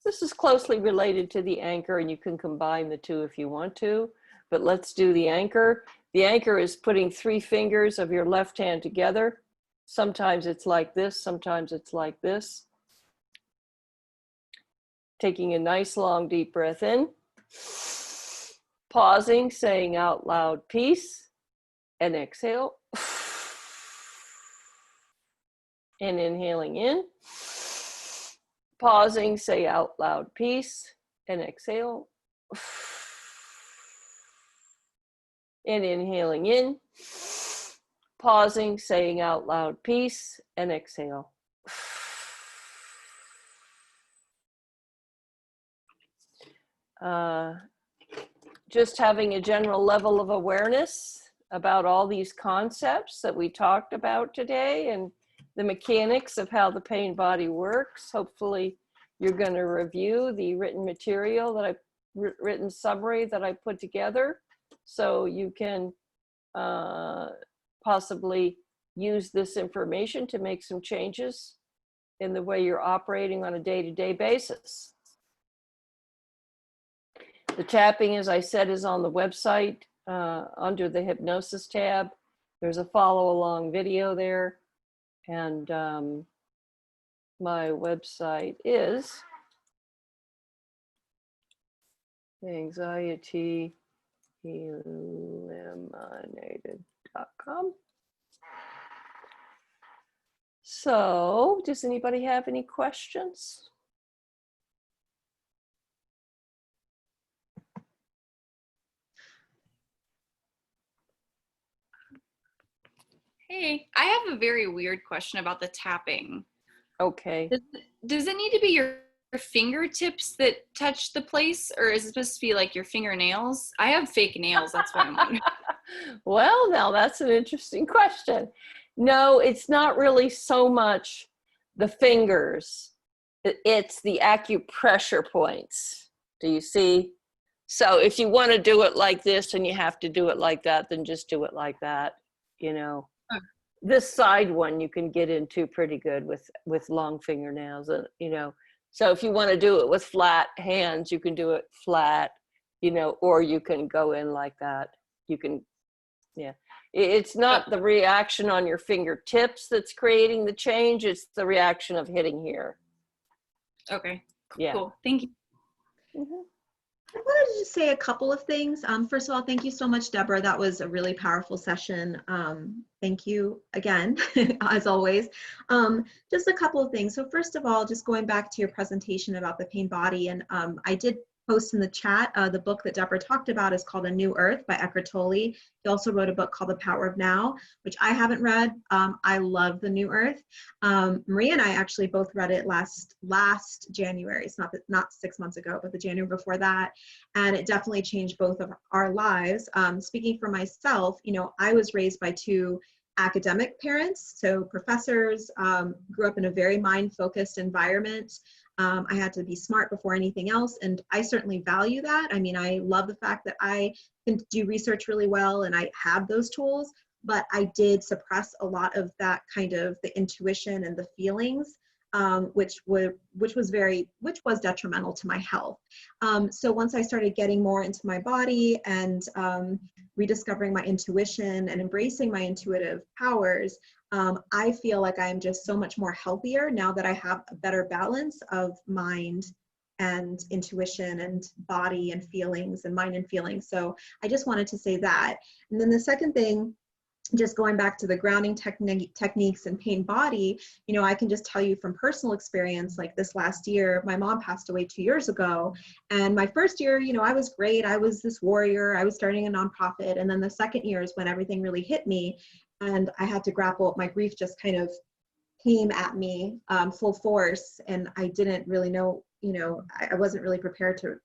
This is closely related to the anchor, and you can combine the 2 if you want to, but let's do the anchor. The anchor is putting 3 fingers of your left hand together. Sometimes it's like this, sometimes it's like this. Taking a nice long deep breath in, pausing, saying out loud, peace, and exhale. And inhaling in, pausing, say out loud, peace, and exhale. And inhaling in, pausing, saying out loud, peace, and exhale. Just having a general level of awareness about all these concepts that we talked about today and the mechanics of how the pain body works. Hopefully you're going to review the written material that written summary that I put together, so you can possibly use this information to make some changes in the way you're operating on a day-to-day basis. The tapping, as I said, is on the website under the hypnosis tab. There's a follow-along video there. And my website is anxietyeliminated.com. So, does anybody have any questions? Hey, I have a very weird question about the tapping. Okay. Does it need to be your fingertips that touch the place, or is it supposed to be like your fingernails? I have fake nails, that's why I'm wondering. Well, now that's an interesting question. No, it's not really so much the fingers. It's the acupressure points. Do you see? So if you want to do it like this and you have to do it like that, then just do it like that, you know. This side one you can get into pretty good with long fingernails, you know. So if you want to do it with flat hands, you can do it flat, you know, or you can go in like that. You can, yeah. It's not the reaction on your fingertips that's creating the change. It's the reaction of hitting here. Okay, Yeah. cool. Thank you. Mm-hmm. I wanted to just say a couple of things. First of all, thank you so much, Deborah. That was a really powerful session. Thank you again, as always. Just a couple of things. So first of all, just going back to your presentation about the pain body, and I did post in the chat, the book that Deborah talked about is called A New Earth by Eckhart Tolle. He also wrote a book called The Power of Now, which I haven't read. I love The New Earth. Maria and I actually both read it last January. It's not 6 months ago, but the January before that. And it definitely changed both of our lives. Speaking for myself, I was raised by two academic parents, so professors, grew up in a very mind-focused environment. I had to be smart before anything else, and I certainly value that. I mean, I love the fact that I can do research really well and I have those tools, but I did suppress a lot of that kind of the intuition and the feelings, which was detrimental to my health. So once I started getting more into my body and rediscovering my intuition and embracing my intuitive powers, I feel like I'm just so much more healthier now that I have a better balance of mind and intuition and body and feelings and mind and feelings. So I just wanted to say that. And then the second thing, just going back to the grounding techniques and pain body, I can just tell you from personal experience, like this last year, my mom passed away 2 years ago. And my first year, I was great. I was this warrior. I was starting a nonprofit. And then the second year is when everything really hit me. And I had to grapple. My grief just kind of came at me full force. And I didn't really know, I wasn't really prepared to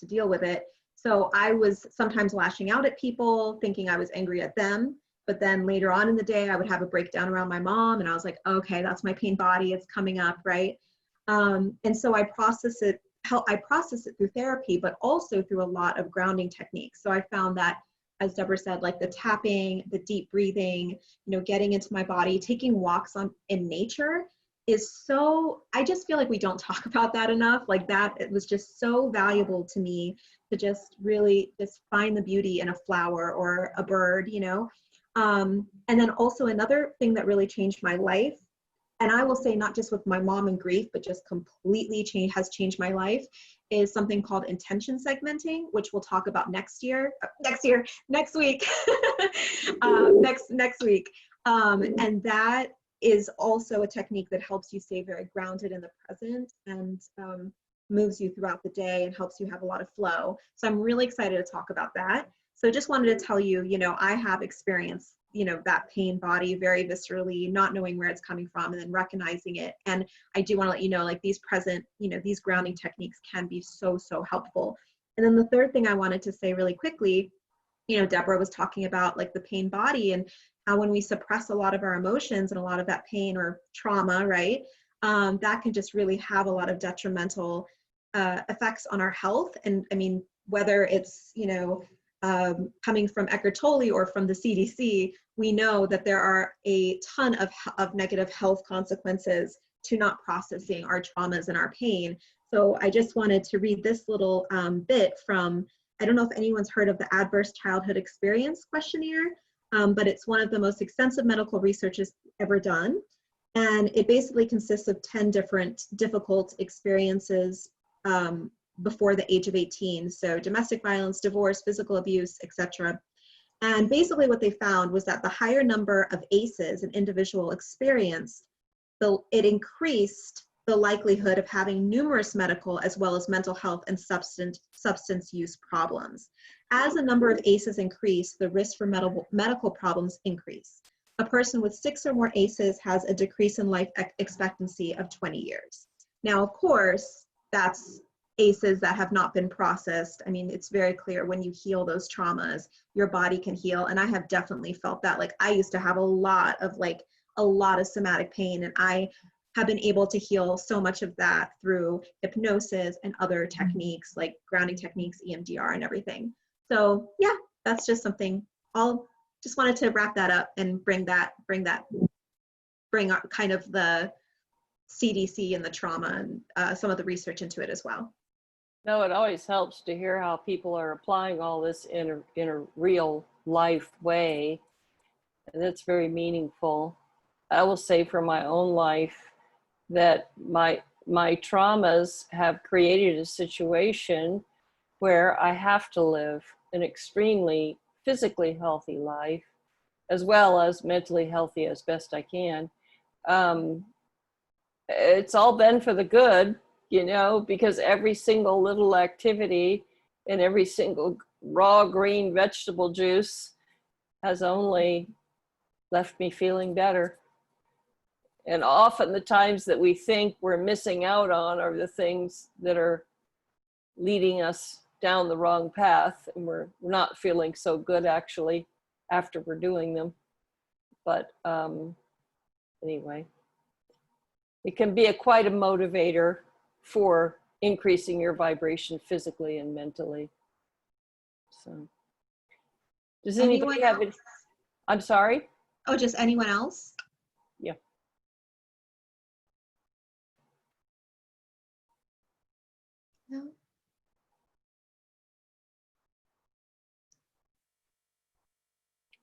deal with it. So I was sometimes lashing out at people, thinking I was angry at them. But then later on in the day, I would have a breakdown around my mom, and I was like, okay, that's my pain body. It's coming up, right? And so I process it through therapy, but also through a lot of grounding techniques. So I found that, as Deborah said, like the tapping, the deep breathing, getting into my body, taking walks in nature is so, I just feel like we don't talk about that enough. Like that, it was just so valuable to me to just really just find the beauty in a flower or a bird, and then also another thing that really changed my life, and I will say not just with my mom and grief, but just completely has changed my life, is something called intention segmenting, which we'll talk about next week, next week. And that is also a technique that helps you stay very grounded in the present and moves you throughout the day and helps you have a lot of flow. So I'm really excited to talk about that. So just wanted to tell you, I have experienced, that pain body very viscerally, not knowing where it's coming from and then recognizing it. And I do want to let you know, like these grounding techniques can be so, so helpful. And then the third thing I wanted to say really quickly, Deborah was talking about like the pain body and how when we suppress a lot of our emotions and a lot of that pain or trauma, right, that can just really have a lot of detrimental effects on our health. And I mean, whether it's, coming from Eckhart Tolle or from the CDC, we know that there are a ton of negative health consequences to not processing our traumas and our pain. So I just wanted to read this little bit from, I don't know if anyone's heard of the Adverse Childhood Experience Questionnaire, but it's one of the most extensive medical researches ever done. And it basically consists of 10 different difficult experiences before the age of 18. So domestic violence, divorce, physical abuse, etc. And basically what they found was that the higher number of ACEs an individual experienced, it increased the likelihood of having numerous medical as well as mental health and substance use problems. As the number of ACEs increase, the risk for medical problems increase. A person with 6 or more ACEs has a decrease in life expectancy of 20 years. Now, of course, that's ACEs that have not been processed. I mean, it's very clear when you heal those traumas, your body can heal. And I have definitely felt that. Like I used to have a lot of somatic pain, and I have been able to heal so much of that through hypnosis and other techniques like grounding techniques, EMDR and everything. So yeah, that's just something just wanted to wrap that up and bring kind of the CDC and the trauma and some of the research into it as well. No, it always helps to hear how people are applying all this in a real life way. And that's very meaningful. I will say for my own life that my traumas have created a situation where I have to live an extremely physically healthy life, as well as mentally healthy as best I can. It's all been for the good, you know, because every single little activity and every single raw green vegetable juice has only left me feeling better. And often the times that we think we're missing out on are the things that are leading us down the wrong path, and we're not feeling so good actually after we're doing them. But anyway, it can be quite a motivator for increasing your vibration physically and mentally. So, does anybody have it? I'm sorry? Oh, just anyone else? Yeah. No.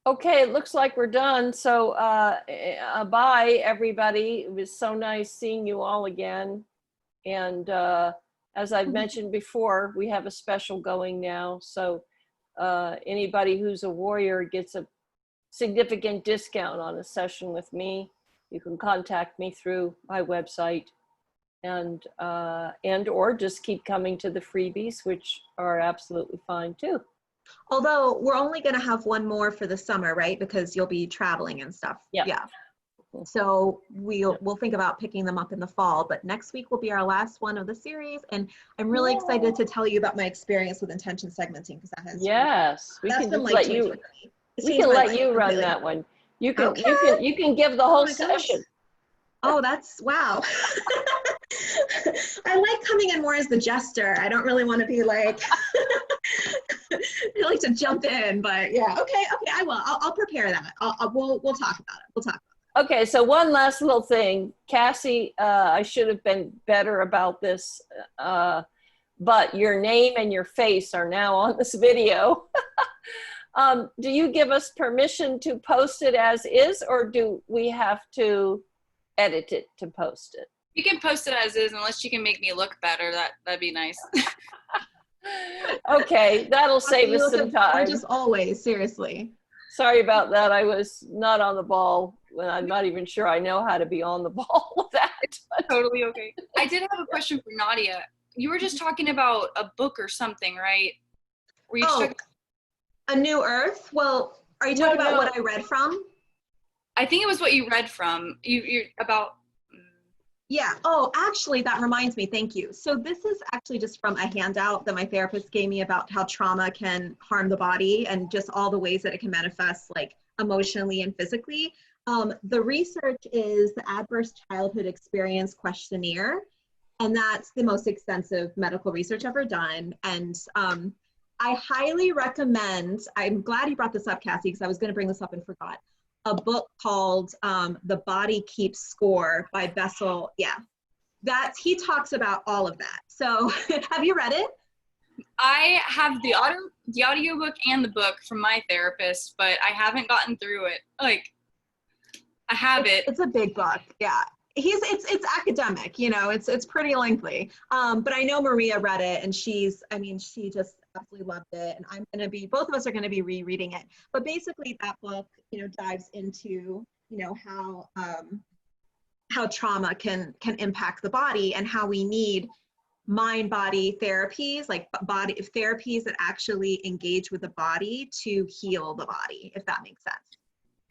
Okay, it looks like we're done. So bye, everybody. It was so nice seeing you all again. And as I've mentioned before, we have a special going now. So anybody who's a warrior gets a significant discount on a session with me. You can contact me through my website, and or just keep coming to the freebies, which are absolutely fine too. Although we're only going to have one more for the summer, right? Because you'll be traveling and stuff. Yeah. Yeah. So we'll think about picking them up in the fall, but next week will be our last one of the series. And I'm really excited to tell you about my experience with intention segmenting, because that has we that's can been just let life-changing you. for me. We can let you run that one. You can you can give the whole session. Oh, that's wow. I like coming in more as the jester. I don't really want to be like I like to jump in, but yeah, okay, I will. I'll prepare that. We'll talk about it. We'll talk. Okay, so one last little thing, Cassie. I should have been better about this, but your name and your face are now on this video. Do you give us permission to post it as is, or do we have to edit it to post it? You can post it as is, unless you can make me look better. That'd be nice. Okay, that'll save us some time. Just always, seriously. Sorry about that. I was not on the ball when I'm not even sure I know how to be on the ball with that. Totally okay. I did have a question for Nadia. You were just talking about a book or something, right? Were you just talking? A New Earth? Well, are you talking about what I read from? I think it was what you read from. You're about. Yeah. Oh, actually, that reminds me. Thank you. So this is actually just from a handout that my therapist gave me about how trauma can harm the body and just all the ways that it can manifest, like emotionally and physically. The research is the Adverse Childhood Experience Questionnaire, and that's the most extensive medical research ever done. And I highly recommend, I'm glad you brought this up, Cassie, because I was going to bring this up and forgot, a book called The Body Keeps Score by Bessel. Yeah, he talks about all of that. So have you read it? I have the audiobook and the book from my therapist, but I haven't gotten through it. Like, I have it. It's a big book. Yeah. It's academic, you know, it's pretty lengthy. But I know Maria read it, and she just absolutely loved it. And both of us are going to be rereading it. But basically that book, you know, dives into, you know, how trauma can impact the body, and how we need mind-body therapies, like body therapies that actually engage with the body to heal the body, if that makes sense.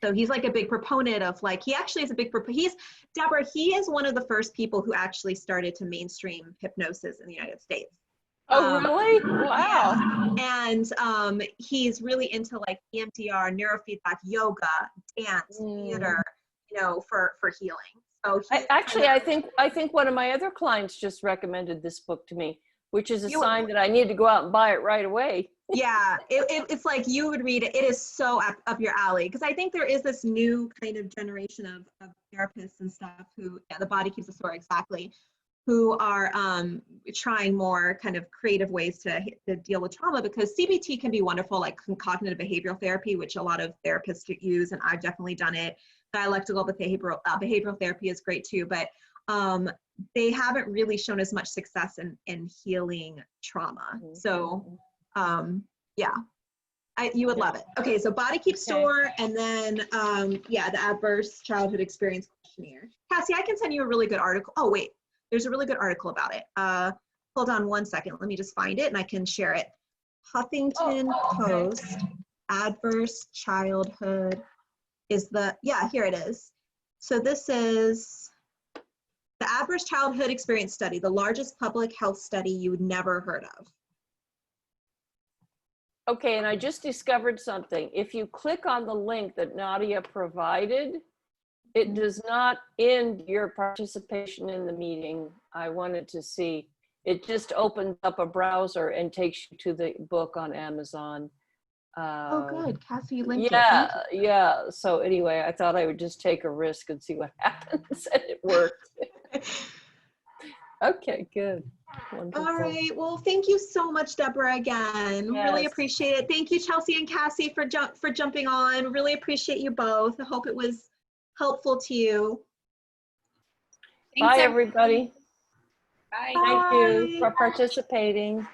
So he's like a big proponent of, like, he actually is a big proponent. Deborah, he is one of the first people who actually started to mainstream hypnosis in the United States. Oh, really? Wow. Yeah. And he's really into like EMDR, neurofeedback, yoga, dance, theater, you know, for healing. So I think one of my other clients just recommended this book to me, which is a sign that I need to go out and buy it right away. Yeah, it's like you would read it. It is so up your alley, because I think there is this new kind of generation of therapists and stuff who, yeah, The Body Keeps the Score, exactly, who are trying more kind of creative ways to deal with trauma, because CBT can be wonderful, like cognitive behavioral therapy, which a lot of therapists use, and I've definitely done it. Dialectical behavioral therapy is great too, but they haven't really shown as much success in healing trauma. So yeah, you would love it. Okay, so Body Keeps Score, and then yeah, the Adverse Childhood Experience Questionnaire. Cassie, I can send you a really good article. Oh wait, there's a really good article about it. Hold on one second, let me just find it and I can share it. Huffington Post, Adverse Childhood is the, yeah, here it is. So this is the Adverse Childhood Experience Study, the largest public health study you would never heard of. Okay, and I just discovered something. If you click on the link that Nadia provided, it does not end your participation in the meeting. I wanted to see. It just opens up a browser and takes you to the book on Amazon. Oh, good. Cassie, you linked yeah, it. yeah. So anyway, I thought I would just take a risk and see what happens, and it worked. Okay, good. Wonderful. All right. Well, thank you so much, Deborah, again. Really Yes. appreciate it. Thank you, Chelsea and Cassie, for jumping on. Really appreciate you both. I hope it was helpful to you. Thanks, Bye, everybody. Bye. Thank you for participating.